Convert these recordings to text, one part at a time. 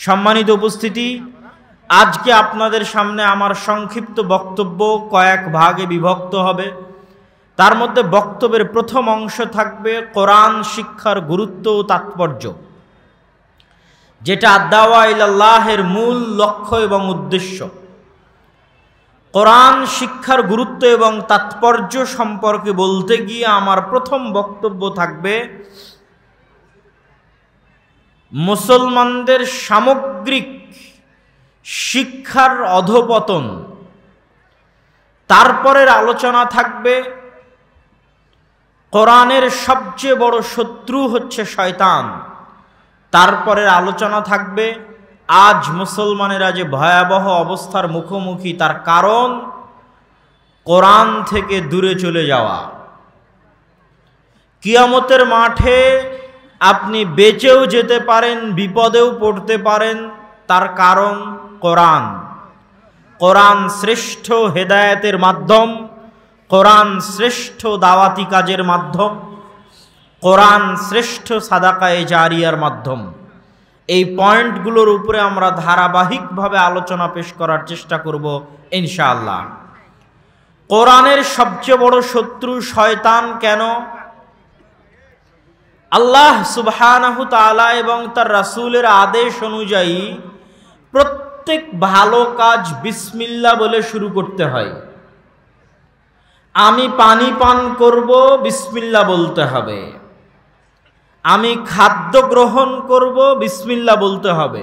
সম্মানিত উপস্থিতি, আজকে আপনাদের সামনে আমার সংক্ষিপ্ত বক্তব্য কয়েক ভাগে বিভক্ত হবে। তার মধ্যে বক্তব্যের প্রথম অংশ থাকবে কোরআন শিক্ষার গুরুত্ব ও তাৎপর্য, যেটা দাওয়া ইলাল্লাহের মূল লক্ষ্য এবং উদ্দেশ্য। কোরআন শিক্ষার গুরুত্ব এবং তাৎপর্য সম্পর্কে বলতে গিয়ে আমার প্রথম বক্তব্য থাকবে মুসলমানদের সামগ্রিক শিক্ষার অধঃপতন। তারপরের আলোচনা থাকবে কোরআনের সবচেয়ে বড় শত্রু হচ্ছে শয়তান। তারপরের আলোচনা থাকবে আজ মুসলমানেরা যে ভয়াবহ অবস্থার মুখোমুখি, তার কারণ কোরআন থেকে দূরে চলে যাওয়া। কিয়ামতের মাঠে আপনি বেঁচেও যেতে পারেন, বিপদেও পড়তে পারেন, তার কারণ কোরআন। কোরআন শ্রেষ্ঠ হেদায়েতের মাধ্যম, কোরআন শ্রেষ্ঠ দাওয়াতি কাজের মাধ্যম, কোরআন শ্রেষ্ঠ সাদাকায়ে জারিয়ার মাধ্যম। এই পয়েন্টগুলোর উপরে আমরা ধারাবাহিকভাবে আলোচনা পেশ করার চেষ্টা করব ইনশাআল্লাহ। কোরআনের সবচেয়ে বড় শত্রু শয়তান কেন? আল্লাহ সুবহানাহু তাআলা এবং তার রাসূলের আদেশ অনুযায়ী প্রত্যেক ভালো কাজ বিসমিল্লাহ বলে শুরু করতে হয়। আমি পানি পান করব, বিসমিল্লাহ বলতে হবে। আমি খাদ্য গ্রহণ করব, বিসমিল্লাহ বলতে হবে।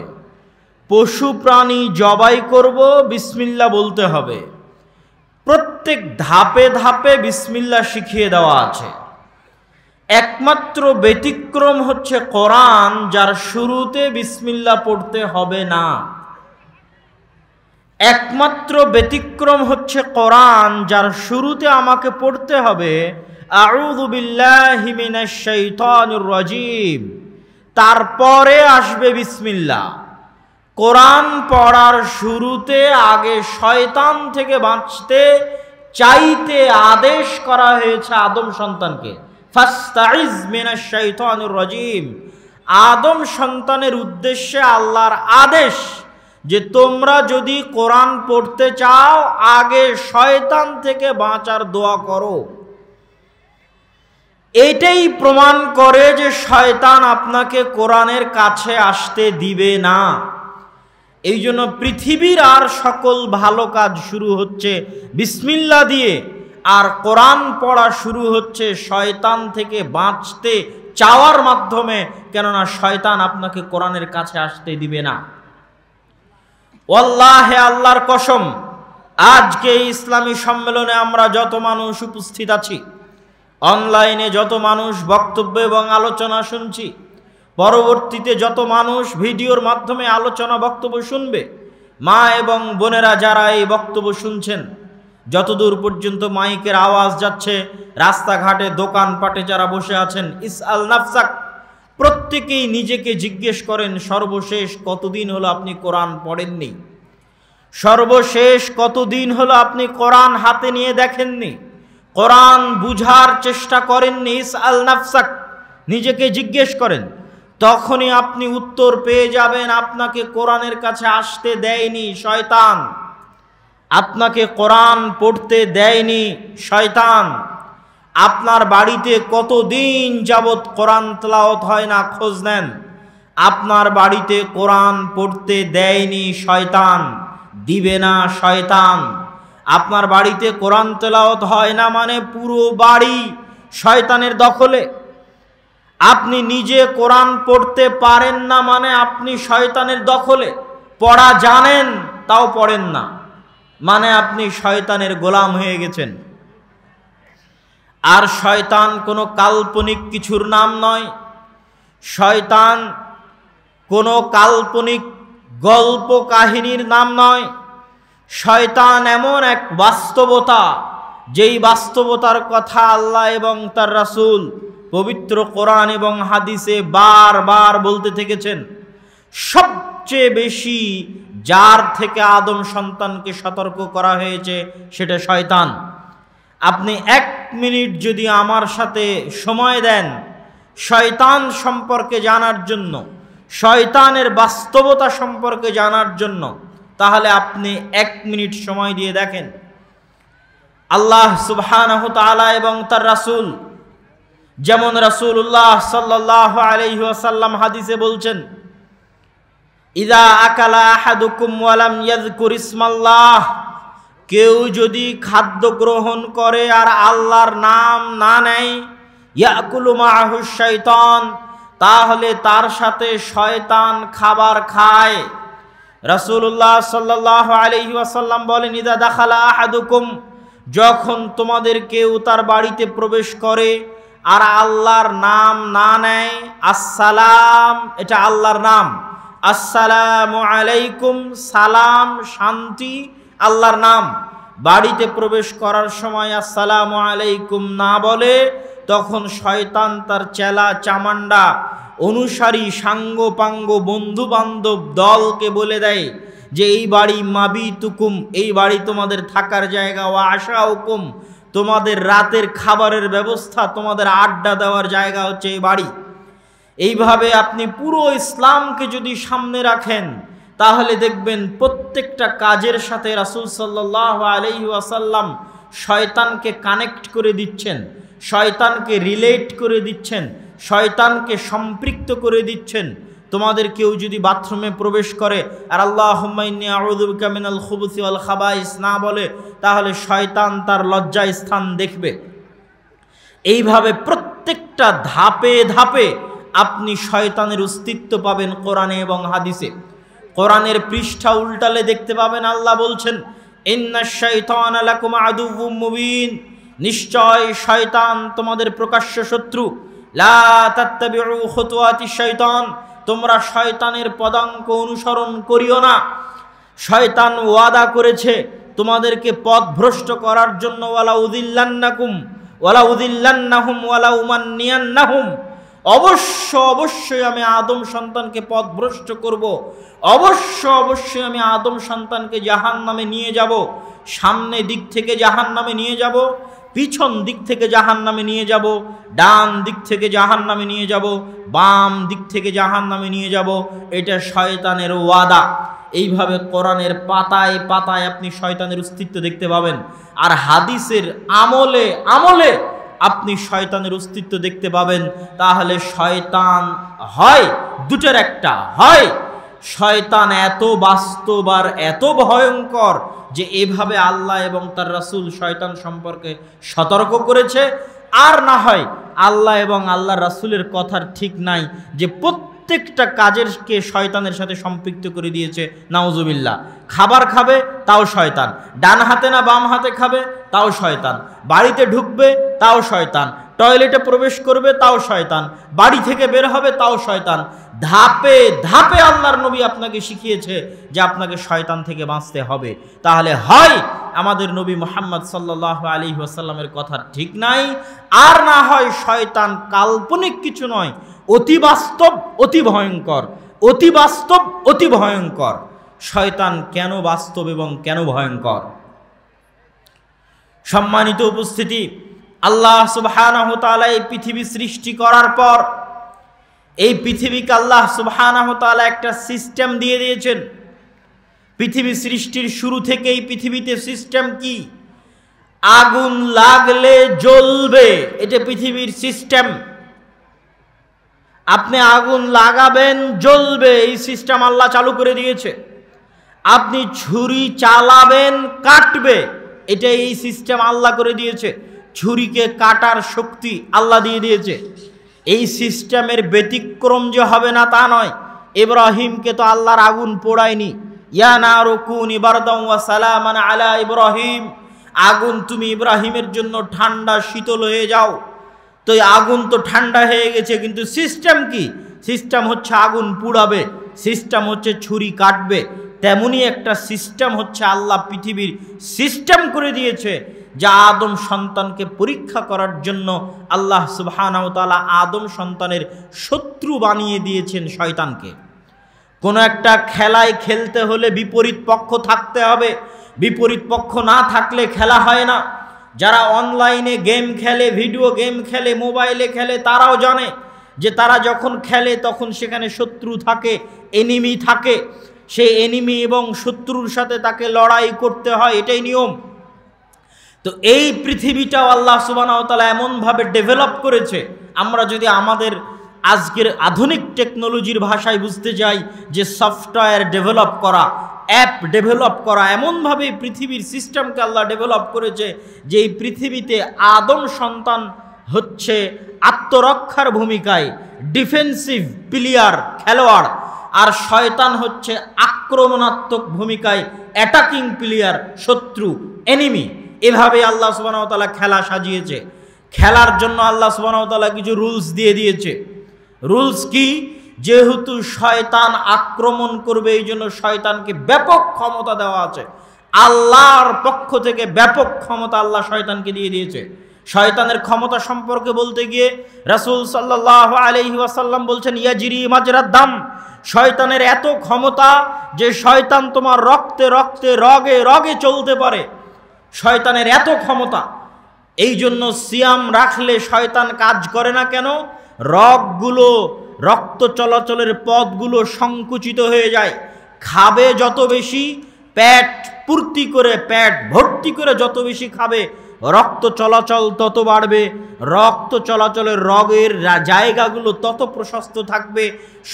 পশু প্রাণী জবাই করব, বিসমিল্লাহ বলতে হবে। প্রত্যেক ধাপে ধাপে বিসমিল্লাহ শিখিয়ে দেওয়া আছে। একমাত্র ব্যতিক্রম হচ্ছে কোরআন, যার শুরুতে বিসমিল্লাহ পড়তে হবে না। একমাত্র ব্যতিক্রম হচ্ছে কোরআন, যার শুরুতে আমাকে পড়তে হবে আউযু বিল্লাহি মিনাশ শাইতানির রাজীম, তারপরে আসবে বিসমিল্লাহ। কোরআন পড়ার শুরুতে আগে শয়তান থেকে বাঁচতে চাইতে আদেশ করা হয়েছে আদম সন্তানকে, ফাস্তাইজ মিনাশ শাইতানির রাজীম। আদম সন্তানের উদ্দেশ্যে আল্লাহর আদেশ যে তোমরা যদি কোরআন পড়তে চাও আগে শয়তান থেকে বাঁচার দোয়া করো। এটাই প্রমাণ করে যে শয়তান আপনাকে কোরআনের কাছে আসতে দিবে না। এই জন্য পৃথিবীর আর সকল ভালো কাজ শুরু হচ্ছে বিসমিল্লাহ দিয়ে, আর কোরআন পড়া শুরু হচ্ছে শয়তান থেকে বাঁচতে চাওয়ার মাধ্যমে, কেননা শয়তান আপনাকে কোরআনের কাছে আসতে দিবে না। ওয়াল্লাহে, আল্লাহর কসম, আজকে এই ইসলামী সম্মেলনে আমরা যত মানুষ উপস্থিত আছি, অনলাইনে যত মানুষ বক্তব্য এবং আলোচনা শুনছি, পরবর্তীতে যত মানুষ ভিডিওর মাধ্যমে আলোচনা বক্তব্য শুনবে, মা এবং বোনেরা যারা এই বক্তব্য শুনছেন, যতদূর পর্যন্ত মাইকের আওয়াজ যাচ্ছে, রাস্তাঘাটে দোকানপাটে যারা বসে আছেন, ইসআল নাফসাক, প্রত্যেকেই নিজেকে জিজ্ঞেস করেন সর্বশেষ কতদিন হলো আপনি কোরআন পড়েননি? সর্বশেষ কতদিন হলো আপনি কোরআন হাতে নিয়ে দেখেননি? কোরআন বুঝার চেষ্টা করেননি? ইসআল নাফসাক, নিজেকে জিজ্ঞেস করেন। তখনই আপনি উত্তর পেয়ে যাবেন আপনাকে কোরআনের কাছে আসতে দেয়নি শয়তান, আপনাকে কোরআন পড়তে দেয়নি শয়তান। আপনার বাড়িতে কতদিন যাবৎ কোরআন তেলাওয়াত হয় না, খোঁজ নেন। আপনার বাড়িতে কোরআন পড়তে দেয়নি শয়তান, দিবে না শয়তান। আপনার বাড়িতে কোরআন তেলাওয়াত হয় না মানে পুরো বাড়ি শয়তানের দখলে। আপনি নিজে কোরআন পড়তে পারেন না মানে আপনি শয়তানের দখলে। পড়া জানেন তাও পড়েন না মানে আপনি শয়তানের গোলাম হয়ে গেছেন। আর শয়তান কোনো কাল্পনিক কিছুর নাম নয়, শয়তান কোনো কাল্পনিক গল্প কাহিনীর নাম নয়। শয়তান এমন এক বাস্তবতা, যেই বাস্তবতার কথা আল্লাহ এবং তার রাসূল পবিত্র কোরআন এবং হাদিসে বারবার বলতে থেকেছেন। সবচেয়ে বেশি যার থেকে আদম সন্তানকে সতর্ক করা হয়েছে সেটা শয়তান। আপনি 1 মিনিট যদি আমার সাথে সময় দেন শয়তান সম্পর্কে জানার জন্য, শয়তানের বাস্তবতা সম্পর্কে জানার জন্য, তাহলে আপনি 1 মিনিট সময় দিয়ে দেখেন আল্লাহ সুবহানাহু তাআলা এবং তার রাসূল, যেমন রাসূলুল্লাহ সাল্লাল্লাহু আলাইহি ওয়াসাল্লাম হাদিসে বলছেন, ইযা আকালা আহাদুকুম ওয়া লাম ইয়াযকুর ইসমাল্লাহ, কেউ যদি খাদ্য গ্রহণ করে আর আল্লাহর নাম না নেয়, ইয়াকুলু মাআহু শাইতান, তাহলে তার সাথে শয়তান খাবার খায়। রাসূলুল্লাহ সাল্লাল্লাহু আলাইহি ওয়াসাল্লাম বলেন, ইযা দাখালা আহাদুকুম, যখন তোমাদের কেউ তার বাড়িতে প্রবেশ করে আর আল্লাহর নাম না নেয়, আসসালাম, এটা আল্লাহর নাম, আসসালামু আলাইকুম, সালাম শান্তি, আল্লাহর নাম, বাড়িতে প্রবেশ করার সময় আসসালামু আলাইকুম না বলে, তখন শয়তান তার চেলা চামান্ডা অনুসারী সাঙ্গপাঙ্গ বন্ধু বান্ধব দলকে বলে দেয় যে এই বাড়ি মাবিতুকুম, এই বাড়ি তোমাদের থাকার জায়গা, ওয়া আশাউকুম, তোমাদের রাতের খাবারের ব্যবস্থা, তোমাদের আড্ডা দেওয়ার জায়গা হচ্ছে এই বাড়ি। এইভাবে আপনি পুরো ইসলামকে যদি সামনে রাখেন, তাহলে দেখবেন প্রত্যেকটা কাজের সাথে রাসূল সাল্লাল্লাহু আলাইহি ওয়াসাল্লাম শয়তানকে কানেক্ট করে দিচ্ছেন, শয়তানকে রিলেট করে দিচ্ছেন, শয়তানকে সম্পৃক্ত করে দিচ্ছেন। তোমাদের কেউ যদি বাথরুমে প্রবেশ করে আর আল্লাহুম্মা ইন্নী আউযু বিকা মিনাল খুবুসি ওয়াল খাবাইস না বলে, তাহলে শয়তান তার লজ্জা স্থান দেখবে। এইভাবে প্রত্যেকটা ধাপে ধাপে আপনি শয়তানের অস্তিত্ব পাবেন কোরআনে এবং হাদিসে। কোরআনের পৃষ্ঠা উল্টালে দেখতে পাবেন আল্লাহ বলছেন, ইন্নাশ শাইতানা লাকুম আদুউম মুবিন, নিশ্চয় শয়তান তোমাদের প্রকাশ্য শত্রু। লা তাত্তাবিউ খুতুওয়াতিশ শাইতান, তোমরা শয়তানের পদাঙ্ক অনুসরণ করিও না। শয়তান ওয়াদা করেছে তোমাদেরকে পথভ্রষ্ট করার জন্য, ওয়ালা উযিল্লান্নাকুম ওয়ালা উযিল্লান্নাহুম ওয়ালা উমান্নিয়ান্নাহুম, অবশ্যই আমি আদম সন্তানকে পথভ্রষ্ট করব, অবশ্যই আমি আদম সন্তানকে জাহান্নামে নিয়ে যাব। সামনে দিক থেকে জাহান্নামে নিয়ে যাব, পিছন দিক থেকে জাহান্নামে নিয়ে যাব, ডান দিক থেকে জাহান্নামে নিয়ে যাব, বাম দিক থেকে জাহান্নামে নিয়ে যাব। এটা শয়তানের ওয়াদা। এইভাবে কোরআনের পাতায় পাতায় আপনি শয়তানের অস্তিত্ব দেখতে পাবেন, আর হাদিসের আমলে আমলে আপনি শয়তানের অস্তিত্ব দেখতে পাবেন। তাহলে শয়তান হয় দুটোর একটা, হয় শয়তান এত বাস্তব আর এত ভয়ঙ্কর যে এভাবে আল্লাহ এবং তার রাসূল শয়তান সম্পর্কে সতর্ক করেছে, আর না হয় আল্লাহ এবং আল্লাহর রাসূলের কথার ঠিক নাই যে প্রত্যেকটা কাজেরকে শয়তানের সাথে সম্পৃক্ত করে দিয়েছে। নাউজুবিল্লাহ। খাবার খাবে তাও শয়তান, ডান হাতে না বাম হাতে খাবে তাও শয়তান, বাড়িতে ঢুকবে তাও শয়তান, টয়লেটে প্রবেশ করবে তাও শয়তান, বাড়ি থেকে বের হবে তাও শয়তান। ধাপে ধাপে আল্লাহর নবী আপনাকে শিখিয়েছে যে আপনাকে শয়তান থেকে বাঁচতে হবে। তাহলে হয় আমাদের নবী মুহাম্মদ সাল্লাল্লাহু আলাইহি ওয়াসাল্লামের কথা ঠিক নাই, আর না হয় শয়তান কাল্পনিক কিছু নয়, অতি বাস্তব অতি ভয়ঙ্কর, অতি বাস্তব অতি ভয়ঙ্কর। শয়তান কেন বাস্তব এবং কেন ভয়ঙ্কর? সম্মানিত উপস্থিতি, আল্লাহ সুবহানাহু ওয়া তাআলা এই পৃথিবী সৃষ্টি করার পর এই পৃথিবীকে আল্লাহ সুবহানাহু ওয়া তাআলা একটা সিস্টেম দিয়ে দিয়েছেন। পৃথিবী সৃষ্টির শুরু থেকে এই পৃথিবীতে সিস্টেম কি? আগুন লাগলে জ্বলবে, এটা পৃথিবীর সিস্টেম। আপনি আগুন লাগাবেন জ্বলবে, এই সিস্টেম আল্লাহ চালু করে দিয়েছে। আপনি ছুরি চালাবেন কাটবে, এটা এই সিস্টেম আল্লাহ করে দিয়েছে। ছুরিকে কাটার শক্তি আল্লাহ দিয়ে দিয়েছে। এই সিস্টেমের ব্যতিক্রম যে হবে না তা নয়। ইব্রাহিমকে তো আল্লাহর আগুন পোড়ায়নি। ইয়া নারু কুনি বারদান ওয়া সালামান আলা ইব্রাহিম, আগুন তুমি ইব্রাহিমের জন্য ঠান্ডা শীতল হয়ে যাও। তো এই আগুন তো ঠান্ডা হয়ে গেছে, কিন্তু সিস্টেম কি? সিস্টেম হচ্ছে আগুন পুড়াবে, সিস্টেম হচ্ছে ছুরি কাটবে। তেমনি একটা সিস্টেম হচ্ছে আল্লাহ পৃথিবীর সিস্টেম করে দিয়েছে, যা আদম সন্তানকে পরীক্ষা করার জন্য আল্লাহ সুবহানাহু ওয়া তাআলা আদম সন্তানের শত্রু বানিয়ে দিয়েছেন শয়তানকে। কোনো একটা খেলায় খেলতে হলে বিপরীত পক্ষ থাকতে হবে, বিপরীত পক্ষ না থাকলে খেলা হয় না। যারা অনলাইনে গেম খেলে, ভিডিও গেম খেলে, মোবাইলে খেলে, তারাও জানে যে তারা যখন খেলে তখন সেখানে শত্রু থাকে, এনিমি থাকে, সেই এনিমি এবং শত্রুর সাথে তাকে লড়াই করতে হয়, এটাই নিয়ম। তো এই পৃথিবীটাও আল্লাহ সুবহানাহু ওয়া তাআলা এমনভাবে ডেভেলপ করেছে, আমরা যদি আমাদের আজকের আধুনিক টেকনোলজির ভাষায় বুঝতে যাই যে সফটওয়্যার ডেভেলপ করা, অ্যাপ ডেভেলপ করা, এমনভাবে পৃথিবীর সিস্টেমকে আল্লাহ ডেভেলপ করেছে যে এই পৃথিবীতে আদম সন্তান হচ্ছে আত্মরক্ষার ভূমিকায় ডিফেন্সিভ প্লেয়ার, খেলোয়াড়, আর শয়তান হচ্ছে আক্রমণাত্মক ভূমিকায় অ্যাটাকিং প্লেয়ার, শত্রু, এনিমি। এভাবে আল্লাহ সুবহানাহু ওয়া তাআলা খেলা সাজিয়েছে। খেলার জন্য আল্লাহ সুবহানাহু ওয়া তাআলা কিছু রুলস দিয়ে দিয়েছে। রুলস কি? যেহেতু শয়তান আক্রমণ করবে, এই জন্য শয়তানকে ব্যাপক ক্ষমতা দেওয়া আছে। আল্লাহর পক্ষ থেকে ব্যাপক ক্ষমতা আল্লাহ শয়তানকে দিয়ে দিয়েছে। শয়তানের ক্ষমতা সম্পর্কে বলতে গিয়ে রাসূল সাল্লাল্লাহু আলাইহি ওয়াসাল্লাম বলছেন, ইয়াজরি মাজরাদ দাম, শয়তানের এত ক্ষমতা যে শয়তান তোমার রক্তে রক্তে, রগে রগে চলতে পারে। শয়তানের এত ক্ষমতা, এই জন্য সিয়াম রাখলে শয়তান কাজ করে না কেন? রগগুলো, রক্ত চলাচলের পথগুলো সংকুচিত হয়ে যায়। খাবে যত বেশি, পেট পূর্তি করে, পেট ভর্তি করে যত বেশি খাবে, রক্ত চলাচল তত বাড়বে, রক্ত চলাচলের রগের জায়গাগুলো তত প্রশস্ত থাকবে,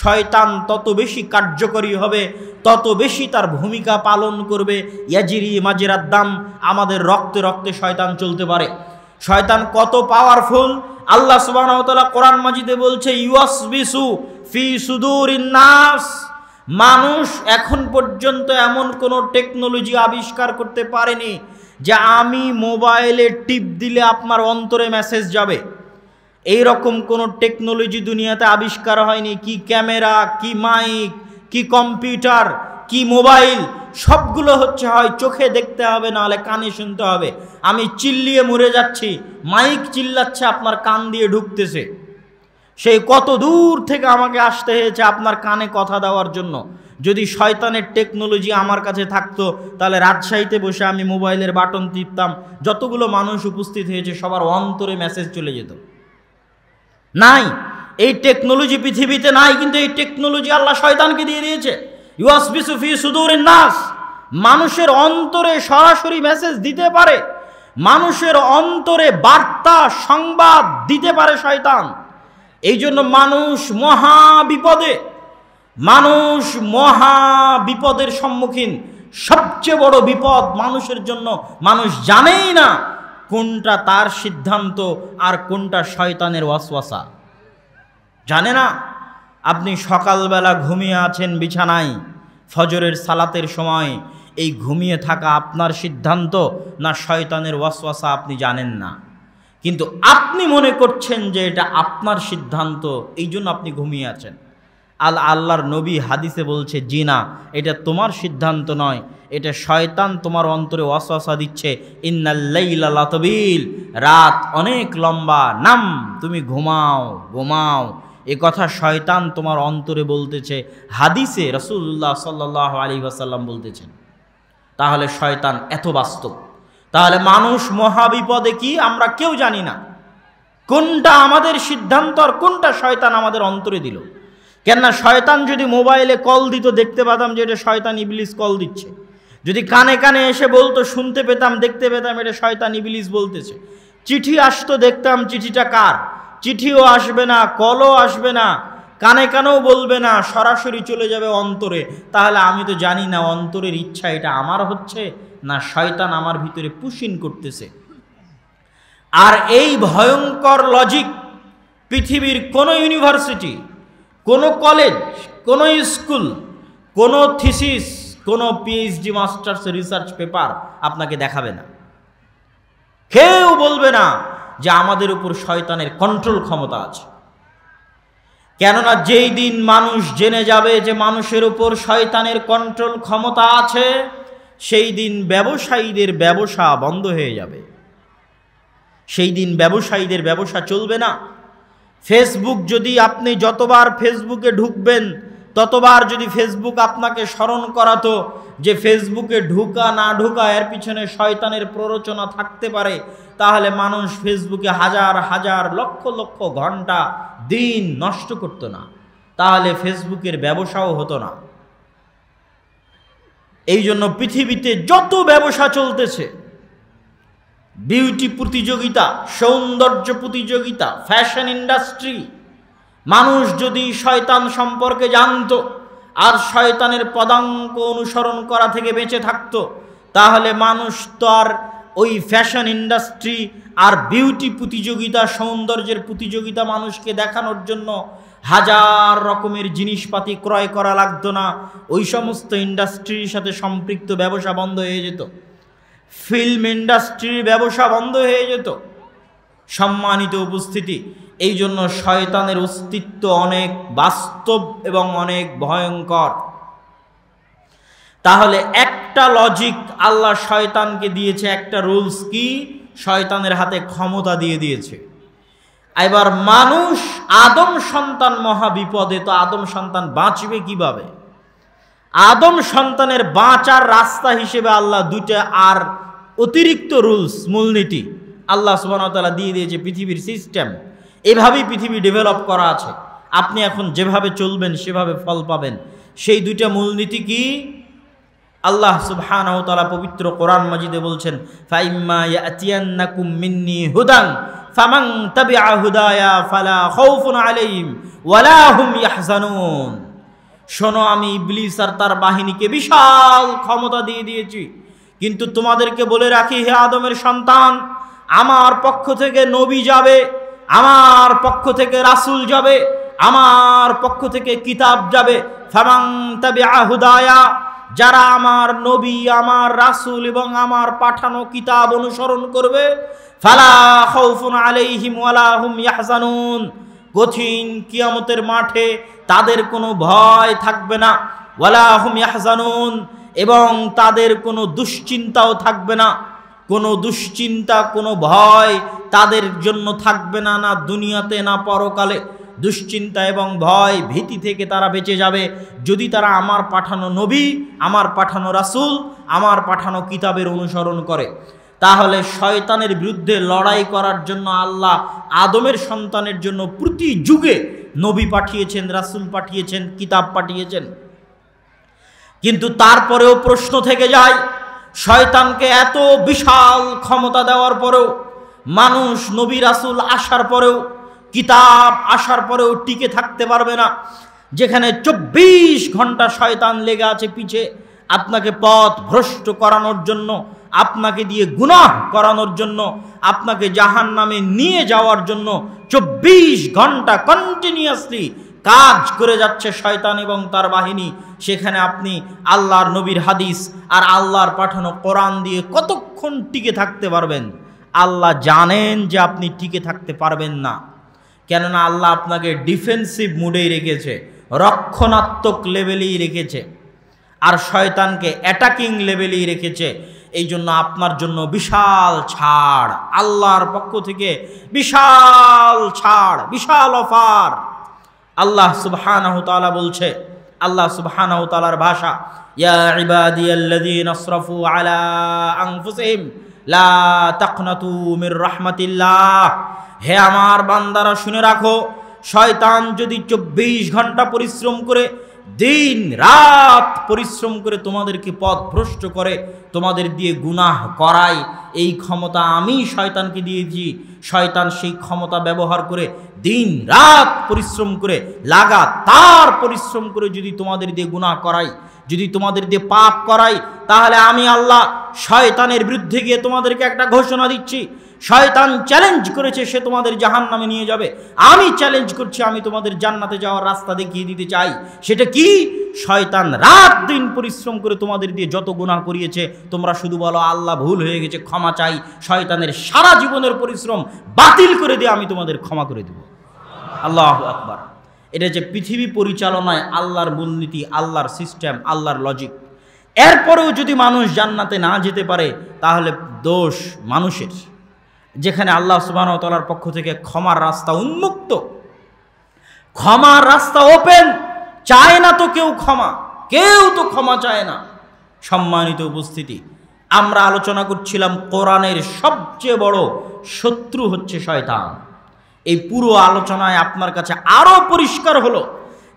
শয়তান তত বেশি কার্যকরী হবে, তত বেশি তার ভূমিকা পালন করবে। ইয়াজিরি মাজরাদ দাম, আমাদের রক্তে রক্তে শয়তান চলতে পারে। শয়তান কত পাওয়ারফুল আল্লাহ সুবহানাহু ওয়া তাআলা কোরআন মাজিদে বলছে, ইউয়াসবিসু ফি সুদুরিন নাস, মানুষ এখন পর্যন্ত এমন কোনো টেকনোলজি আবিষ্কার করতে পারেনি যে আমি মোবাইলে টিপ দিলে আপনার অন্তরে মেসেজ যাবে। এই রকম কোনো টেকনোলজি দুনিয়াতে আবিষ্কার হয়নি। কি ক্যামেরা, কি মাইক, কি কম্পিউটার, কি মোবাইল, সবগুলো হচ্ছে হয় চোখে দেখতে হবে, নাহলে কানে শুনতে হবে। আমি চিল্লিয়ে মরে যাচ্ছি, মাইক চিল্লাচ্ছে, আপনার কান দিয়ে ঢুকতেছে। সেই কত দূর থেকে আমাকে আসতে হয়েছে আপনার কানে কথা দেওয়ার জন্য। যদি শয়তানের টেকনোলজি আমার কাছে থাকতো, তাহলে রাজশাহীতে বসে আমি মোবাইলের বাটন টিপতাম, যতগুলো মানুষ উপস্থিত হয়েছে সবার অন্তরে মেসেজ চলে যেত। নাই, এই টেকনোলজি পৃথিবীতে নাই, কিন্তু এই টেকনোলজি আল্লাহ শয়তানকে দিয়ে দিয়েছে। ইউয়াসবিসু ফি সুদুরিন নাস, মানুষের অন্তরে সরাসরি মেসেজ দিতে পারে, মানুষের অন্তরে বার্তা, সংবাদ দিতে পারে শয়তান। এই জন্য মানুষ মহা বিপদে, মানুষ মহা বিপদের সম্মুখীন। সবচেয়ে বড় বিপদ মানুষের জন্য, মানুষ জানেই না কোনটা তার সিদ্ধান্ত আর কোনটা শয়তানের ওয়াসওয়াসা, জানে না। আপনি সকালবেলা ঘুমিয়ে আছেন বিছানায় ফজরের সালাতের সময়, এই ঘুমিয়ে থাকা আপনার সিদ্ধান্ত না শয়তানের ওয়াসওয়াসা আপনি জানেন না, কিন্তু আপনি মনে করছেন যে এটা আপনার সিদ্ধান্ত, এই জন্য আপনি ঘুমিয়ে আছেন। আল্লাহর নবী হাদিসে বলছে, জি না, এটা তোমার সিদ্ধান্ত নয়, এটা শয়তান তোমার অন্তরে ওয়াসওয়াসা দিচ্ছে। ইন্নাল লাইলা লাতাবিল, রাত অনেক লম্বা, নাম, তুমি ঘুমাও ঘুমাও, এ কথা শয়তান তোমার অন্তরে বলতেছে। হাদিসে রাসূলুল্লাহ সাল্লাল্লাহু আলাইহি ওয়াসাল্লাম বলতেছেন। তাহলে শয়তান এত বাস্তব। তাহলে মানুষ মহাবিপদে কি আমরা কেউ জানি না, কোনটা আমাদের সিদ্ধান্ত আর কোনটা শয়তান আমাদের অন্তরে দিল। কেননা শয়তান যদি মোবাইলে কল দিত, দেখতে পেতাম যে এটা শয়তান ইবলিস কল দিচ্ছে। যদি কানে কানে এসে বলতো, শুনতে পেতাম, দেখতে পেতাম এটা শয়তান ইবলিস বলতেছে। চিঠি আসতো, দেখতাম চিঠিটা কার, চিঠিও আসবে না, কলও আসবে না, কানে কানেও বলবে না, সরাসরি চলে যাবে অন্তরে। তাহলে আমি তো জানি না অন্তরের ইচ্ছা এটা আমার হচ্ছে না শয়তান আমার ভিতরে পুশিন করতেছে। আর এই ভয়ঙ্কর লজিক পৃথিবীর কোনো ইউনিভার্সিটি, কোনো কলেজ, কোনো স্কুল, কোনো থিসিস, কোনো পিএইচডি মাস্টার্স রিসার্চ পেপার আপনাকে দেখাবে না। কেউ বলবে না যে আমাদের উপর শয়তানের কন্ট্রোল ক্ষমতা আছে। কেননা যেই দিন মানুষ জেনে যাবে যে মানুষের উপর শয়তানের কন্ট্রোল ক্ষমতা আছে, সেই দিন ব্যবসায়ীদের ব্যবসা বন্ধ হয়ে যাবে। সেই দিন ব্যবসায়ীদের ব্যবসা চলবে না। ফেসবুক, যদি আপনি যতবার ফেসবুকে ঢুকবেন ততবার যদি ফেসবুক আপনাকে স্মরণ করাতো যে ফেসবুকে ঢুকা না ঢুকা এর পিছনে শয়তানের প্ররোচনা থাকতে পারে, তাহলে মানুষ ফেসবুকে হাজার হাজার লক্ষ লক্ষ ঘন্টা দিন নষ্ট করত না, তাহলে ফেসবুকের ব্যবসাও হতো না। এই জন্য পৃথিবীতে যত ব্যবসা চলতেছে, বিউটি প্রতিযোগিতা, সৌন্দর্য প্রতিযোগিতা, ফ্যাশন ইন্ডাস্ট্রি, মানুষ যদি শয়তান সম্পর্কে জানতো আর শয়তানের পদাঙ্ক অনুসরণ করা থেকে বেঁচে থাকতো, তাহলে মানুষ তো আর ওই ফ্যাশন ইন্ডাস্ট্রি আর বিউটি প্রতিযোগিতা, সৌন্দর্যের প্রতিযোগিতা মানুষকে দেখানোর জন্য হাজার রকমের জিনিসপাতি ক্রয় করা লাগতো না। ওই সমস্ত ইন্ডাস্ট্রির সাথে সম্পৃক্ত ব্যবসা বন্ধ হয়ে যেত, ফিল্ম ইন্ডাস্ট্রির ব্যবসা বন্ধ হয়ে যেত। সম্মানিত উপস্থিতি, এই জন্য শয়তানের অস্তিত্ব অনেক বাস্তব এবং অনেক ভয়ঙ্কর। তাহলে একটা লজিক আল্লাহ শয়তানকে দিয়েছে, একটা রুলস কি? শয়তানের হাতে ক্ষমতা দিয়ে দিয়েছে। এবার মানুষ, আদম সন্তান মহা বিপদে, তো আদম সন্তান বাঁচবে কিভাবে? আদম সন্তানের বাঁচার রাস্তা হিসেবে আল্লাহ দুইটা আর অতিরিক্ত রুলস, মূলনীতি আল্লাহ সুবহানাহু ওয়া তাআলা দিয়ে দিয়েছে। পৃথিবীর সিস্টেম এভাবেই পৃথিবী ডেভেলপ করা আছে, আপনি এখন যেভাবে চলবেন সেভাবে ফল পাবেন। সেই দুইটা মূলনীতি কি? আল্লাহ সুবহানাহু ওয়া তাআলা পবিত্র কোরআন মাজিদে বলছেন, ফাইম্মা ইয়াতিয়ান্নাকুম মিন্নি হুদান ফামান তাবিআ হুদায়া ফালা খাউফুন আলাইহিম ওয়ালা হুম ইয়াহজানুন। শোনো, আমি ইবলিস আর তার বাহিনীকে বিশাল ক্ষমতা দিয়ে দিয়েছি, কিন্তু তোমাদেরকে বলে রাখি, হে আদমের সন্তান, আমার পক্ষ থেকে নবী যাবে, আমার পক্ষ থেকে রাসূল যাবে, আমার পক্ষ থেকে কিতাব যাবে। ফামান তাবিআ হুদায়া, যারা আমার নবী, আমার রাসূল এবং আমার পাঠানো কিতাব অনুসরণ করবে, ফালা খাউফুন আলাইহিম ওয়ালা হুম ইয়াহজানুন, কঠিন কিয়ামতের মাঠে তাদের কোনো ভয় থাকবে না। ওয়ালা হুম ইয়াহজানুন, এবং তাদের কোনো দুশ্চিন্তাও থাকবে না। কোনো দুশ্চিন্তা, কোনো ভয় তাদের জন্য থাকবে না, না দুনিয়াতে না পরকালে। দুশ্চিন্তা এবং ভয়, ভীতি থেকে তারা বেঁচে যাবে যদি তারা আমার পাঠানো নবী, আমার পাঠানো রাসূল, আমার পাঠানো কিতাবের অনুসরণ করে। তাহলে শয়তানের বিরুদ্ধে লড়াই করার জন্য আল্লাহ আদমের সন্তানের জন্য প্রতি যুগে নবী পাঠিয়েছেন, রাসূল পাঠিয়েছেন, কিতাব পাঠিয়েছেন। কিন্তু তারপরেও প্রশ্ন থেকে যায়, শয়তানকে এত বিশাল ক্ষমতা দেওয়ার পরেও মানুষ নবী রাসূল আসার পরেও, কিতাব আসার পরেও টিকে থাকতে পারবে না। যেখানে 24 ঘন্টা শয়তান লেগে আছে পিছে, আপনাকে পথ ভ্রষ্ট করানোর জন্য, আপনাকে দিয়ে গুনাহ করানোর জন্য, আপনাকে জাহান্নামে নিয়ে যাওয়ার জন্য 24 ঘন্টা কন্টিনিউয়াসলি কাজ করে যাচ্ছে শয়তান এবং তার বাহিনী। সেখানে আপনি আল্লাহর নবীর হাদিস আর আল্লাহর পাঠানো কোরআন দিয়ে কতক্ষণ টিকে থাকতে পারবেন? আল্লাহ জানেন যে আপনি টিকে থাকতে পারবেন না, কেননা আল্লাহ আপনাকে ডিফেন্সিভ মুডেই রেখেছে, রক্ষণাত্মক লেভেলেই রেখেছে, আর শয়তানকে অ্যাটাকিং লেভেলেই রেখেছে। এই জন্য আপনার জন্য বিশাল ছাড়, আল্লাহর পক্ষ থেকে বিশাল ছাড়, বিশাল অফার। আল্লাহ সুবহানাহু ওয়া তাআলা বলছে, আল্লাহ সুবহানাহু ওয়া তাআলার ভাষা, ইয়া ইবাদিয়াল্লাযীনা আসরাফু আলা আনফুসিহিম লা তাকনাতু মির রাহমাতিল্লাহ। হে আমার বান্দারা, শুনে রাখো, শয়তান যদি 24 ঘন্টা পরিশ্রম করে, দিন রাত পরিশ্রম করে তোমাদেরকে পথভ্রষ্ট করে, তোমাদের দিয়ে গুনাহ করায়, এই ক্ষমতা আমি শয়তানকে দিয়েছি। শয়তান সেই ক্ষমতা ব্যবহার করে দিন রাত পরিশ্রম করে, লাগাতার পরিশ্রম করে যদি তোমাদের দিয়ে গুনাহ করাই, যদি তোমাদের দিয়ে পাপ করাই, তাহলে আমি আল্লাহ শয়তানের বিরুদ্ধে গিয়ে তোমাদেরকে একটা ঘোষণা দিচ্ছি। শয়তান চ্যালেঞ্জ করেছে, সে তোমাদের জাহান্নামে নিয়ে যাবে। আমি চ্যালেঞ্জ করছি, আমি তোমাদের জান্নাতে যাওয়ার রাস্তা দেখিয়ে দিতে চাই। সেটা কি? শয়তান রাত দিন পরিশ্রম করে তোমাদের দিয়ে যত গুনাহ করিয়েছে, তোমরা শুধু বলো আল্লাহ ভুল হয়ে গেছে, ক্ষমা চাই। শয়তানের সারা জীবনের পরিশ্রম বাতিল করে দিয়ে আমি তোমাদের ক্ষমা করে দেব। আল্লাহু আকবার। এটা যে পৃথিবী পরিচালনায় আল্লাহর মূলনীতি, আল্লাহর সিস্টেম, আল্লাহর লজিক। এরপরেও যদি মানুষ জান্নাতে না যেতে পারে, তাহলে দোষ মানুষের। যেখানে আল্লাহ সুবহানাহু ওয়া তাআলার পক্ষ থেকে ক্ষমার রাস্তা উন্মুক্ত, ক্ষমার রাস্তা ওপেন, চায় না তো কেউ ক্ষমা, কেউ তো ক্ষমা চায় না। সম্মানিত উপস্থিতি, আমরা আলোচনা করছিলাম কোরআনের সবচেয়ে বড় শত্রু হচ্ছে শয়তান। এই পুরো আলোচনায় আপনার কাছে আরো পরিষ্কার হলো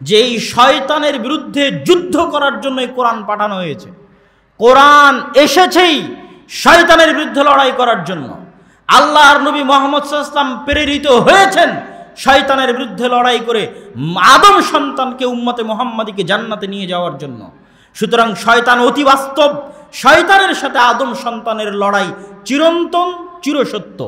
যে এই শয়তানের বিরুদ্ধে যুদ্ধ করার জন্য কোরআন পাঠানো হয়েছে। কোরআন এসেছেই শয়তানের বিরুদ্ধে লড়াই করার জন্য। আল্লাহর নবী মুহাম্মদ সাল্লাল্লাহু আলাইহি ওয়াসাল্লাম প্রেরিত হয়েছেন শয়তানের বিরুদ্ধে লড়াই করে আদম সন্তানকে উম্মতে মুহাম্মাদিকে জান্নাতে নিয়ে যাওয়ার জন্য। সুতরাং শয়তান অতি বাস্তব, শয়তানের সাথে আদম সন্তানের লড়াই চিরন্তন, চিরসত্য।